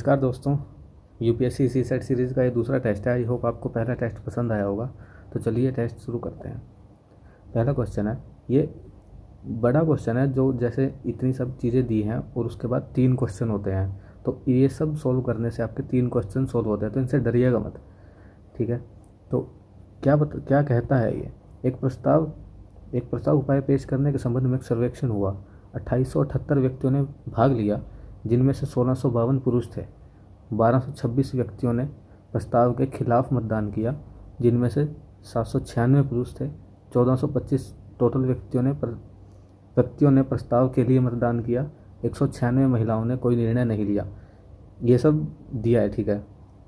नमस्कार दोस्तों, यूपीएससी सी set series का ये दूसरा टेस्ट है। आई होप आपको पहला टेस्ट पसंद आया होगा। तो चलिए टेस्ट शुरू करते हैं। पहला क्वेश्चन है, ये बड़ा क्वेश्चन है जो जैसे इतनी सब चीज़ें दी हैं और उसके बाद 3 क्वेश्चन होते हैं। तो ये सब सॉल्व करने से आपके 3 क्वेश्चन सॉल्व होते हैं, तो इनसे डरिएगा मत, ठीक है। तो क्या कहता है ये, एक प्रस्ताव उपाय पेश करने के संबंध में एक सर्वेक्षण हुआ। 2878 व्यक्तियों ने भाग लिया, जिनमें से 1652 पुरुष थे। 1226 व्यक्तियों ने प्रस्ताव के खिलाफ मतदान किया, जिनमें से 796 पुरुष थे। 1425 टोटल व्यक्तियों ने प्रस्ताव के लिए मतदान किया। 196 महिलाओं ने कोई निर्णय नहीं लिया। ये सब दिया है, ठीक है।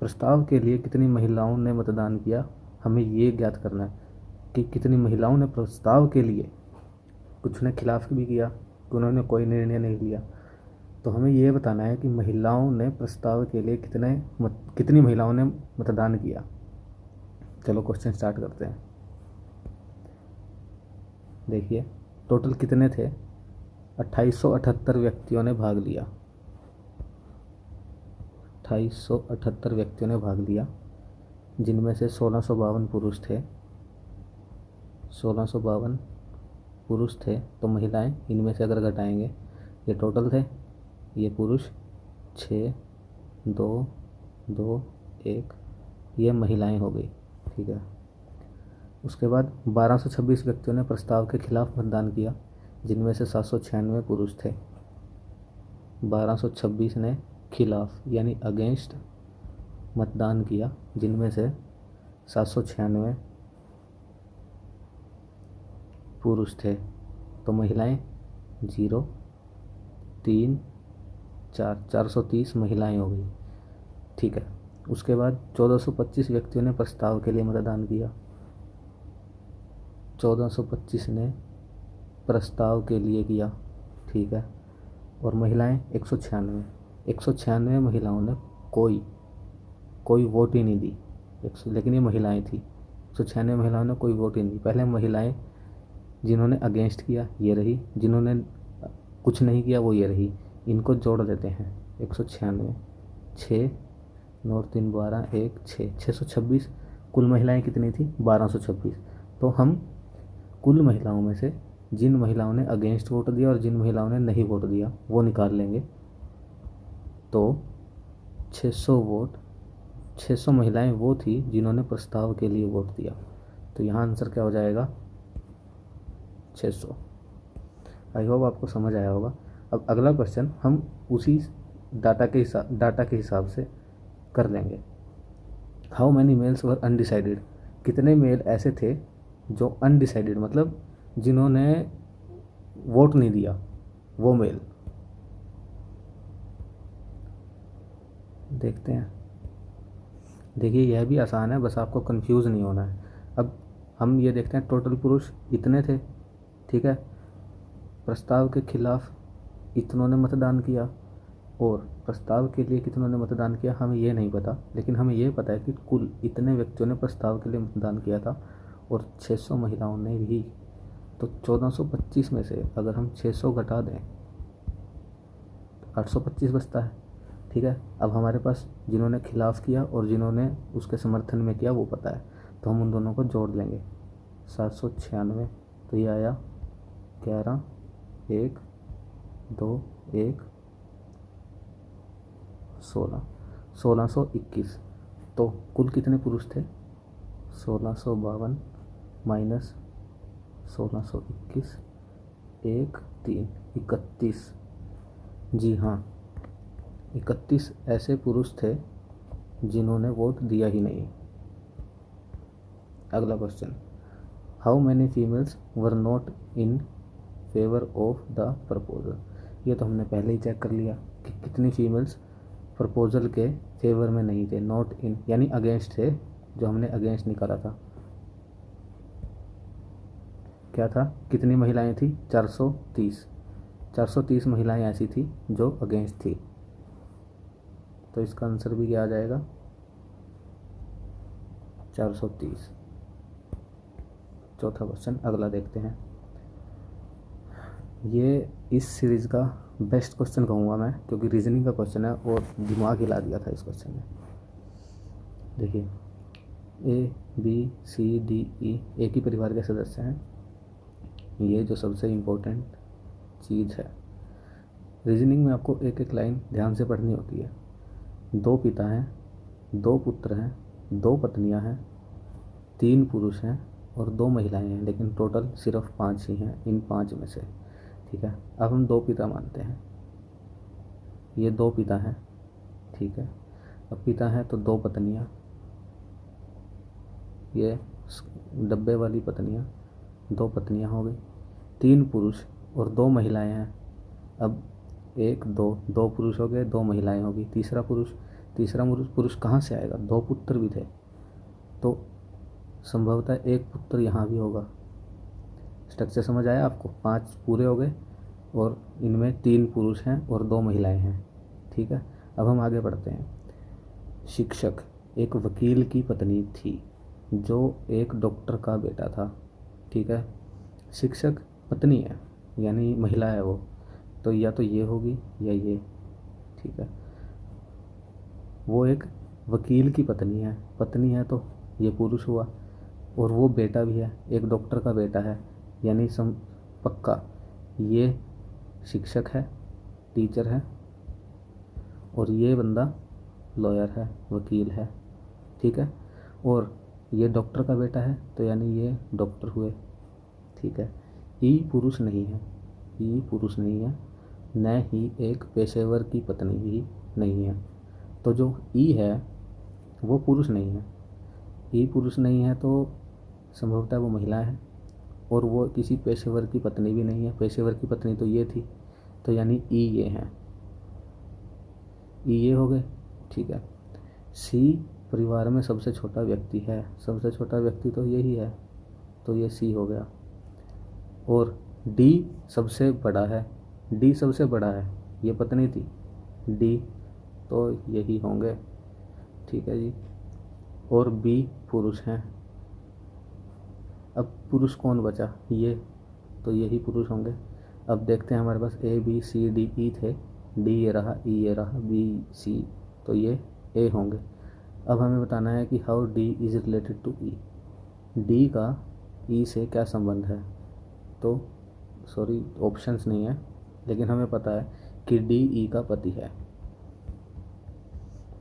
प्रस्ताव के लिए कितनी महिलाओं ने मतदान किया, हमें ये ज्ञात करना है कि कितनी महिलाओं ने प्रस्ताव के लिए, कुछ ने खिलाफ भी किया, उन्होंने कोई निर्णय नहीं लिया। तो हमें ये बताना है कि महिलाओं ने प्रस्ताव के लिए कितनी महिलाओं ने मतदान किया। चलो क्वेश्चन स्टार्ट करते हैं। देखिए टोटल कितने थे, 2878 व्यक्तियों ने भाग लिया। 2878 व्यक्तियों ने भाग लिया, जिनमें से 1652 पुरुष थे। 1652 पुरुष थे, तो महिलाएं इनमें से अगर घटाएंगे, ये टोटल थे, ये पुरुष 6, 2, 2, 1, ये महिलाएं हो गई, ठीक है। उसके बाद 1226 व्यक्तियों ने प्रस्ताव के खिलाफ मतदान किया, जिनमें से 796 पुरुष थे। 1226 ने खिलाफ यानी अगेंस्ट मतदान किया, जिनमें से 796 पुरुष थे। तो महिलाएं 0, 3, 4, 430 महिलाएं हो गई, ठीक है। उसके बाद 1425 व्यक्तियों ने प्रस्ताव के लिए मतदान किया। 1425 ने प्रस्ताव के लिए किया, ठीक है। और महिलाएं 196 महिलाओं ने कोई वोट ही नहीं दी। लेकिन ये महिलाएं थी, 196 महिलाओं ने कोई वोट ही नहीं दी। पहले महिलाएं जिन्होंने अगेंस्ट किया ये रही, जिन्होंने कुछ नहीं किया वो ये रही। इनको जोड़ देते हैं, 196, 6, 9, 3, 12, 1, 6, 626। कुल महिलाएं कितनी थी, 1226। तो हम कुल महिलाओं में से जिन महिलाओं ने अगेंस्ट वोट दिया और जिन महिलाओं ने नहीं वोट दिया वो निकाल लेंगे। तो 600 महिलाएं वो थी जिन्होंने प्रस्ताव के लिए वोट दिया। तो यहाँ आंसर क्या हो जाएगा, 600। आई होप आपको समझ आया होगा। अब अगला क्वेश्चन हम उसी डाटा के हिसाब से कर लेंगे। How many males were undecided, कितने मेल ऐसे थे जो अनडिसाइडेड मतलब जिन्होंने वोट नहीं दिया, वो मेल। देखते हैं। देखिए यह भी आसान है, बस आपको कंफ्यूज नहीं होना है। अब हम ये देखते हैं, टोटल पुरुष इतने थे, ठीक है। प्रस्ताव के खिलाफ इतनों ने मतदान किया और प्रस्ताव के लिए कितनों ने मतदान किया हमें ये नहीं पता, लेकिन हमें ये पता है कि कुल इतने व्यक्तियों ने प्रस्ताव के लिए मतदान किया था और 600 महिलाओं ने भी। तो 1425 में से अगर हम 600 घटा दें, 825 बचता है, ठीक है। अब हमारे पास जिन्होंने खिलाफ किया और जिन्होंने उसके समर्थन में किया वो पता है, तो हम उन दोनों को जोड़ लेंगे। 796, तो ये आया 11, 1, 2, 1, 16, 1621। तो कुल कितने पुरुष थे, 1652 माइनस 1621, 1, 3, 31। जी हाँ, 31 ऐसे पुरुष थे जिन्होंने वोट दिया ही नहीं। अगला question, how many females were not in favour of the proposal. ये तो हमने पहले ही चेक कर लिया कि कितनी फीमेल्स प्रपोजल के फेवर में नहीं थे, नॉट इन यानी अगेंस्ट थे, जो हमने अगेंस्ट निकाला था। क्या था, कितनी महिलाएं थी, 430 महिलाएं ऐसी थी जो अगेंस्ट थी। तो इसका आंसर भी क्या आ जाएगा, 430। चौथा क्वेश्चन अगला देखते हैं। ये इस सीरीज़ का बेस्ट क्वेश्चन कहूँगा मैं, क्योंकि रीजनिंग का क्वेश्चन है और दिमाग हिला दिया था इस क्वेश्चन ने। देखिए A B C D E एक ही परिवार के सदस्य हैं, ये जो सबसे इम्पोर्टेंट चीज़ है। रीजनिंग में आपको एक एक लाइन ध्यान से पढ़नी होती है। 2 पिता हैं, 2 पुत्र हैं, 2 पत्नियां हैं, 3 पुरुष हैं और 2 महिलाएं हैं, लेकिन टोटल सिर्फ 5 ही हैं इन 5 में से। ठीक है, अब हम 2 पिता मानते हैं, ये 2 पिता हैं। ठीक है, अब पिता हैं तो 2 पत्नियां, ये डब्बे वाली पत्नियां, 2 पत्नियां हो गई। 3 पुरुष और 2 महिलाएं हैं। अब 1 2 2 पुरुष हो गए, 2 महिलाएं होगी। तीसरा पुरुष कहाँ से आएगा? 2 पुत्र भी थे, तो संभवतः 1 पुत्र यहाँ भी होगा। स्ट्रक्चर समझ आया आपको? 5 पूरे हो गए और इनमें 3 पुरुष हैं और 2 महिलाएं हैं। ठीक है, अब हम आगे बढ़ते हैं। शिक्षक एक वकील की पत्नी थी जो एक डॉक्टर का बेटा था। ठीक है, शिक्षक पत्नी है यानी महिला है वो, तो या तो ये होगी या ये। ठीक है, वो एक वकील की पत्नी है तो ये पुरुष हुआ, और वो बेटा भी है, एक डॉक्टर का बेटा है, यानी पक्का ये शिक्षक है, टीचर है, और ये बंदा लॉयर है, वकील है। ठीक है, और ये डॉक्टर का बेटा है तो यानी ये डॉक्टर हुए। ठीक है, ई पुरुष नहीं है, न ही एक पेशेवर की पत्नी भी नहीं है। तो जो ई है वो पुरुष नहीं है, ई पुरुष नहीं है तो संभवतः वो महिला है, और वो किसी पेशेवर की पत्नी भी नहीं है। पेशेवर की पत्नी तो ये थी, तो यानी ई ये है, ई ये हो गए। ठीक है, सी परिवार में सबसे छोटा व्यक्ति है, सबसे छोटा व्यक्ति तो यही है, तो ये सी हो गया। और डी सबसे बड़ा है, ये पत्नी थी, डी तो यही होंगे। ठीक है जी, और बी पुरुष हैं। अब पुरुष कौन बचा? ये, तो यही पुरुष होंगे। अब देखते हैं, हमारे पास A B C D E थे, डी ये रहा, ई ये रहा, बी सी, तो ये ए होंगे। अब हमें बताना है कि how D is related to E, D का ई से क्या संबंध है। तो सॉरी ऑप्शंस नहीं है, लेकिन हमें पता है कि डी ई का पति है,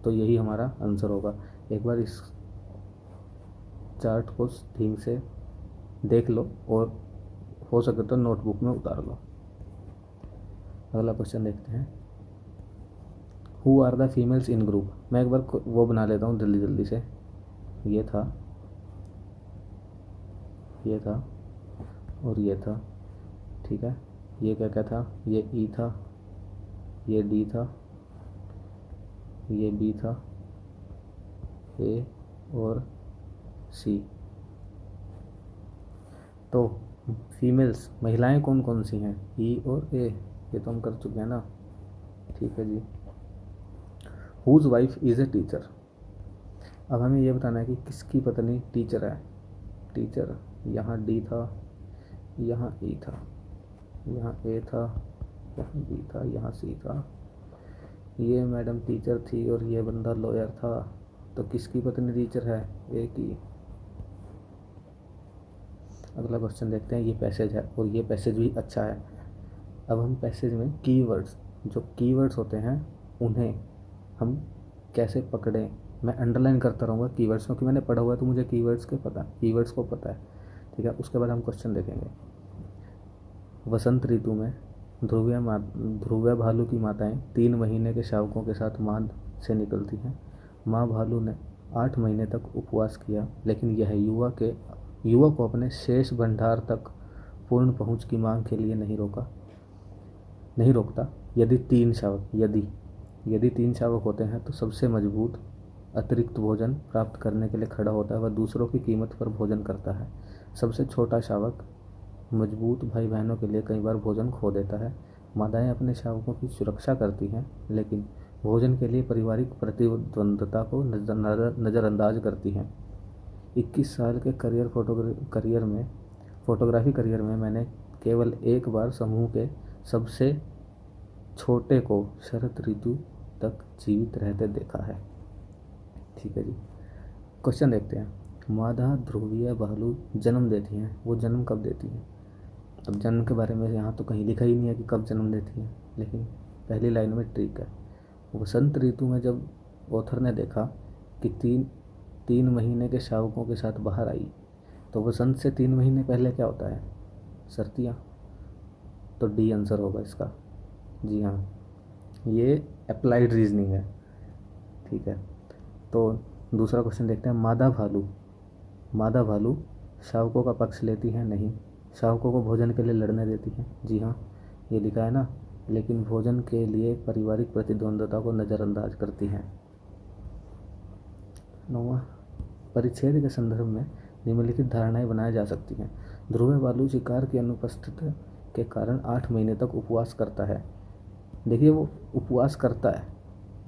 तो यही हमारा आंसर होगा। एक बार इस चार्ट को ठीक से देख लो और हो सके तो नोटबुक में उतार लो। अगला क्वेश्चन देखते हैं, who are the females in group. मैं एक बार वो बना लेता हूँ जल्दी से। ये था और ये था। ठीक है, ये क्या क्या था? ये ई था, ये डी था, ये बी था, ए और सी। तो फीमेल्स महिलाएं कौन कौन सी हैं? ई और ए, ये तो हम कर चुके हैं ना। ठीक है जी, whose wife is a teacher. अब हमें ये बताना है कि किसकी पत्नी टीचर है। टीचर, यहाँ डी था, यहाँ ई था, यहाँ ए था, यहाँ बी था, यहाँ सी था, ये मैडम टीचर थी और ये बंदा लॉयर था, तो किसकी पत्नी टीचर है? ए की। अगला क्वेश्चन देखते हैं, ये पैसेज है और ये पैसेज भी अच्छा है। अब हम पैसेज में कीवर्ड्स, जो कीवर्ड्स होते हैं उन्हें हम कैसे पकड़ें। मैं अंडरलाइन करता रहूँगा कीवर्ड्स, क्योंकि मैंने पढ़ा हुआ है तो मुझे कीवर्ड्स को पता है। ठीक है, उसके बाद हम क्वेश्चन देखेंगे। वसंत ऋतु में ध्रुव भालू की माताएं 3 महीने के शावकों के साथ मांद से निकलती हैं। माँ भालू ने 8 महीने तक उपवास किया, लेकिन यह युवा को अपने शेष भंडार तक पूर्ण पहुँच की मांग के लिए नहीं रोकता। यदि 3 शावक होते हैं तो सबसे मजबूत अतिरिक्त भोजन प्राप्त करने के लिए खड़ा होता है, वह दूसरों की कीमत पर भोजन करता है। सबसे छोटा शावक मजबूत भाई बहनों के लिए कई बार भोजन खो देता है। माताएं अपने शावकों की सुरक्षा करती हैं, लेकिन भोजन के लिए पारिवारिक प्रतिद्वंद्विता को नज़रअंदाज करती हैं। 21 साल के फोटोग्राफी करियर में मैंने केवल एक बार समूह के सबसे छोटे को शरद ऋतु तक जीवित रहते देखा है। ठीक है जी। क्वेश्चन देखते हैं। मादा ध्रुवीय भालू जन्म देती हैं, वो जन्म कब देती हैं? अब जन्म के बारे में यहाँ तो कहीं लिखा ही नहीं है कि कब जन्म देती हैं, लेकिन पहली लाइन में ट्रिक है। वसंत ऋतु में जब ऑथर ने देखा कि तीन महीने के शावकों के साथ बाहर आई, तो वसंत से 3 महीने पहले क्या होता है? सर्दियाँ। तो डी आंसर होगा इसका। जी हाँ, ये अप्लाइड रीजनिंग है। ठीक है, तो दूसरा क्वेश्चन देखते हैं। मादा भालू शावकों का पक्ष लेती है? नहीं। शावकों को भोजन के लिए लड़ने देती है? जी हाँ, ये लिखा है ना, लेकिन भोजन के लिए पारिवारिक प्रतिद्वंद्विता को नज़रअंदाज करती हैं। 9वां, परिच्छेद के संदर्भ में निम्नलिखित धारणाएं बनाई जा सकती हैं। ध्रुव भालू शिकार की अनुपस्थिति के कारण 8 महीने तक उपवास करता है। देखिए, वो उपवास करता है,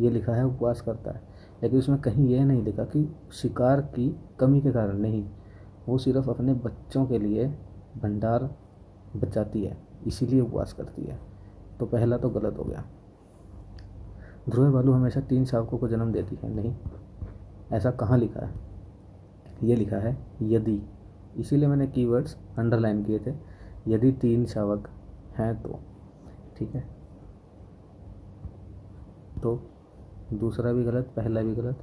ये लिखा है उपवास करता है, लेकिन उसमें कहीं यह नहीं लिखा कि शिकार की कमी के कारण नहीं, वो सिर्फ अपने बच्चों के लिए भंडार बचाती है, इसीलिए उपवास करती है। तो पहला तो गलत हो गया। ध्रुव भालू हमेशा 3 शावकों को जन्म देती है? नहीं। ऐसा कहाँ लिखा है? ये लिखा है यदि, इसीलिए मैंने कीवर्ड्स अंडरलाइन किए थे, यदि 3 शावक हैं तो। ठीक है, तो दूसरा भी गलत, पहला भी गलत,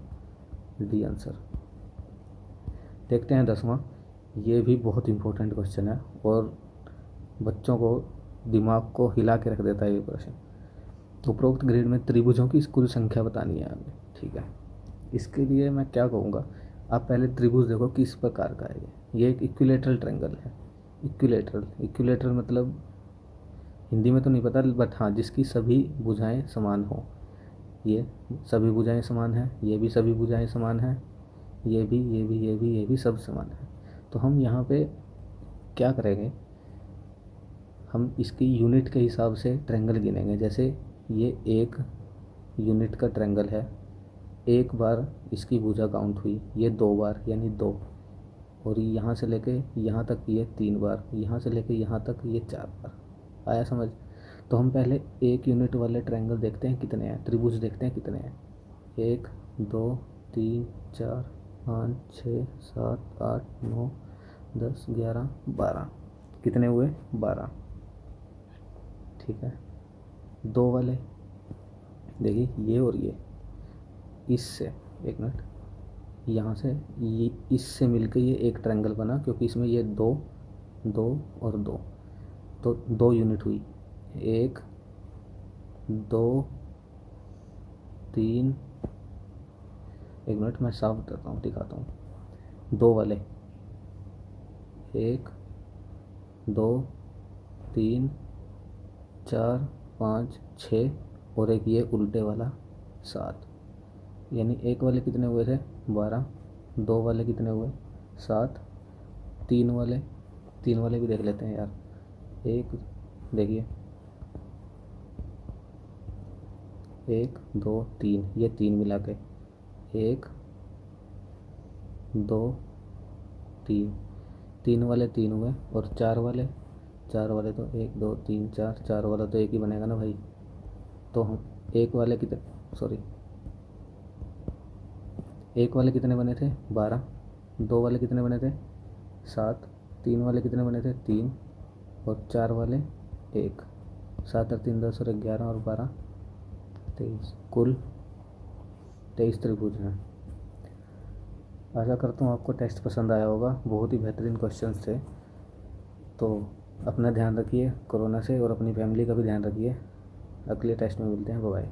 डी आंसर। देखते हैं 10वां। ये भी बहुत इंपॉर्टेंट क्वेश्चन है और बच्चों को दिमाग को हिला के रख देता है ये क्वेश्चन। उपरोक्त ग्रिड में त्रिभुजों की कुल संख्या बतानी है हमें। ठीक है, इसके लिए मैं क्या कहूँगा, आप पहले त्रिभुज देखो किस प्रकार का है। ये एक इक्विलेटरल ट्रायंगल है। इक्विलेटरल मतलब हिंदी में तो नहीं पता, बट हाँ, जिसकी सभी भुजाएं समान हो। ये सभी भुजाएं समान हैं, ये भी सभी भुजाएं समान हैं, ये भी सब समान है। तो हम यहाँ पे क्या करेंगे, हम इसकी यूनिट के हिसाब से ट्रायंगल गिनेंगे। जैसे ये 1 यूनिट का ट्रायंगल है, एक बार इसकी भुजा काउंट हुई, ये 2 बार यानी 2, और यहाँ से लेके यहाँ तक ये 3 बार, यहाँ से लेके यहाँ तक ये 4 बार। आया समझ? तो हम पहले 1 यूनिट वाले ट्रायंगल देखते हैं कितने हैं, त्रिभुज देखते हैं कितने हैं। 1 2 3 4 5 6 7 8 9 10 11 12, कितने हुए? 12। ठीक है, 2 वाले देखिए, ये और ये, इससे 1 मिनट, यहाँ से ये इससे मिलके ये एक ट्रायंगल बना, क्योंकि इसमें ये 2 2 और 2, तो 2 यूनिट हुई। 1 2 3, 1 मिनट मैं साफ बताता हूँ, दिखाता हूँ। 2 वाले 1 2 3 4 5 6, और एक ये उल्टे वाला 7, यानी 1 वाले कितने हुए थे? 12। 2 वाले कितने हुए? 7। 3 वाले भी देख लेते हैं यार। एक देखिए, 1 2 3, ये 3 मिला के 1 2 3, 3 वाले 3 हुए, और 4 वाले तो 1 2 3 4, 4 वाला तो एक ही बनेगा ना भाई। तो हम 1 वाले कितने बने थे? 12। 2 वाले कितने बने थे? 7। 3 वाले कितने बने थे? 3, और 4 वाले 1। 7 और 3 10, और 11 और 12 23, कुल 23 त्रिभुज हैं। आशा करता हूँ आपको टेस्ट पसंद आया होगा, बहुत ही बेहतरीन क्वेश्चंस थे। तो अपना ध्यान रखिए कोरोना से, और अपनी फैमिली का भी ध्यान रखिए। अगले टेस्ट में मिलते हैं, बाय बाय।